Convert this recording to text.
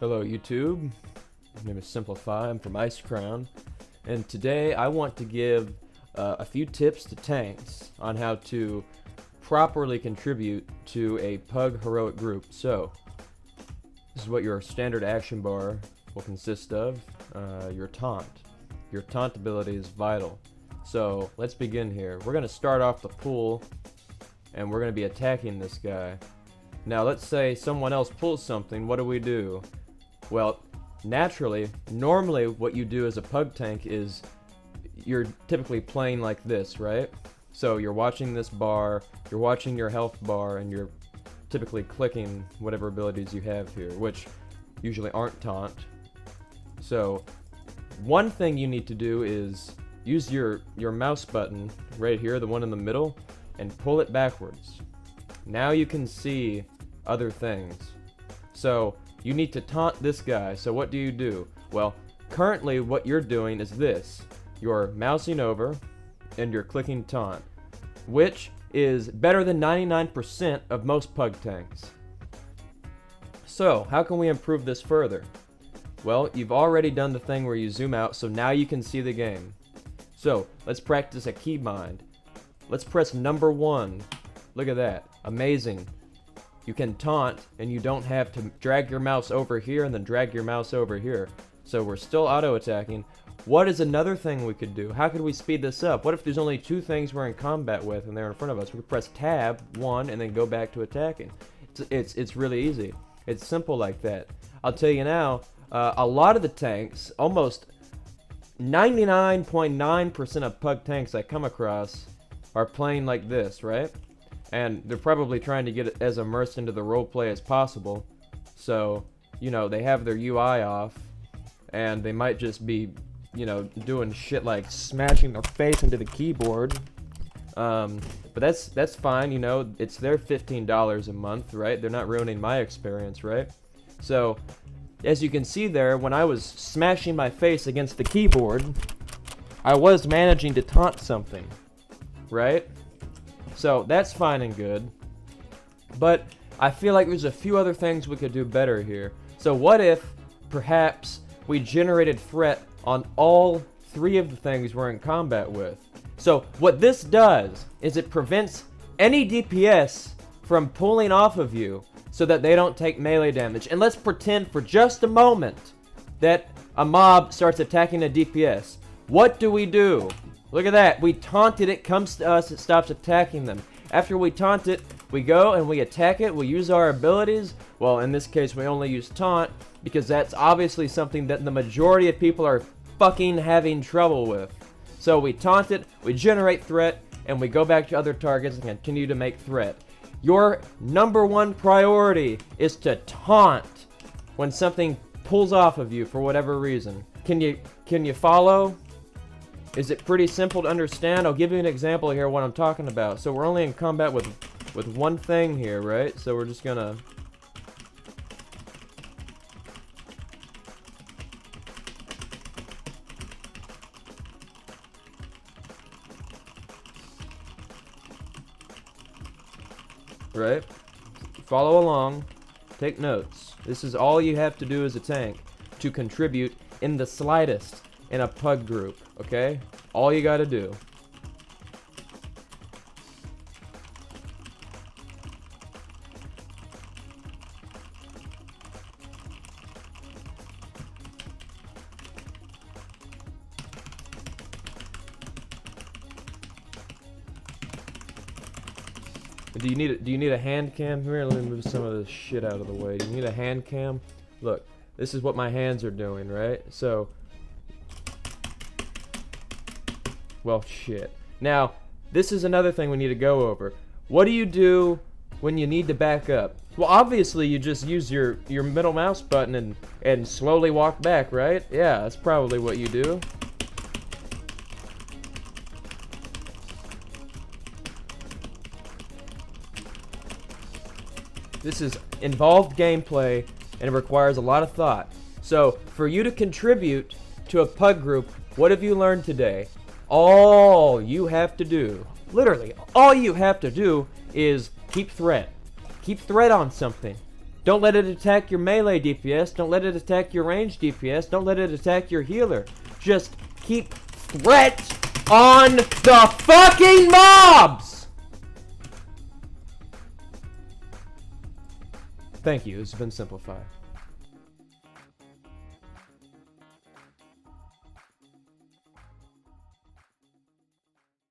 Hello YouTube, my name is Simplify, I'm from Ice Crown, and today I want to give a few tips to tanks on how to properly contribute to a PUG heroic group. So, this is what your standard action bar will consist of. Your taunt. Your taunt ability is vital. So, let's begin here. We're going to start off the pool, and we're going to be attacking this guy. Now, let's say someone else pulls something, what do? Well, normally what you do as a PUG tank is you're typically playing like this, right? So you're watching this bar, you're watching your health bar, and you're typically clicking whatever abilities you have here, which usually aren't taunt. So one thing you need to do is use your mouse button right here, the one in the middle, and pull it backwards. Now you can see other things. So you need to taunt this guy. So what do? Well, currently what you're doing is this. You're mousing over and you're clicking taunt, which is better than 99% of most PUG tanks. So how can we improve this further? Well, you've already done the thing where you zoom out, so now you can see the game. So let's practice a keybind. Let's press number 1. Look at that. Amazing. You can taunt, and you don't have to drag your mouse over here and then drag your mouse over here. So we're still auto-attacking. What is another thing we could do? How could we speed this up? What if there's only 2 things we're in combat with and they're in front of us? We could press tab 1 and then go back to attacking. It's really easy. It's simple like that. I'll tell you now, a lot of the tanks, almost 99.9% of PUG tanks I come across are playing like this, right? And they're probably trying to get it as immersed into the roleplay as possible. So, you know, they have their UI off, and they might just be, you know, doing shit like smashing their face into the keyboard. But that's fine, you know, it's their $15 a month, right? They're not ruining my experience, right? So, as you can see there, when I was smashing my face against the keyboard, I was managing to taunt something, right? So that's fine and good, but I feel like there's a few other things we could do better here. So what if perhaps we generated threat on all 3 of the things we're in combat with? So what this does is it prevents any DPS from pulling off of you so that they don't take melee damage. And let's pretend for just a moment that a mob starts attacking a DPS. What do? Look at that. We taunted it, comes to us, it stops attacking them. After we taunt it, we go and we attack it, we use our abilities. Well, in this case, we only use taunt because that's obviously something that the majority of people are fucking having trouble with. So we taunt it, we generate threat, and we go back to other targets and continue to make threat. Your number 1 priority is to taunt when something pulls off of you for whatever reason. Can you follow? Is it pretty simple to understand? I'll give you an example here of what I'm talking about. So we're only in combat with one thing here, right? So we're just gonna... Right? Follow along. Take notes. This is all you have to do as a tank to contribute in the slightest in a PUG group, okay? All you gotta do. Do you need a hand cam? Here, let me move some of this shit out of the way. Do you need a hand cam? Look, this is what my hands are doing, right? So, well, shit. Now, this is another thing we need to go over. What do you do when you need to back up? Well, obviously, you just use your middle mouse button and slowly walk back, right? Yeah, that's probably what you do. This is involved gameplay, and it requires a lot of thought. So, for you to contribute to a PUG group, what have you learned today? All you have to do, literally, all you have to do is keep threat. Keep threat on something. Don't let it attack your melee DPS. Don't let it attack your range DPS. Don't let it attack your healer. Just keep threat on the fucking mobs! Thank you. This has been Simplify.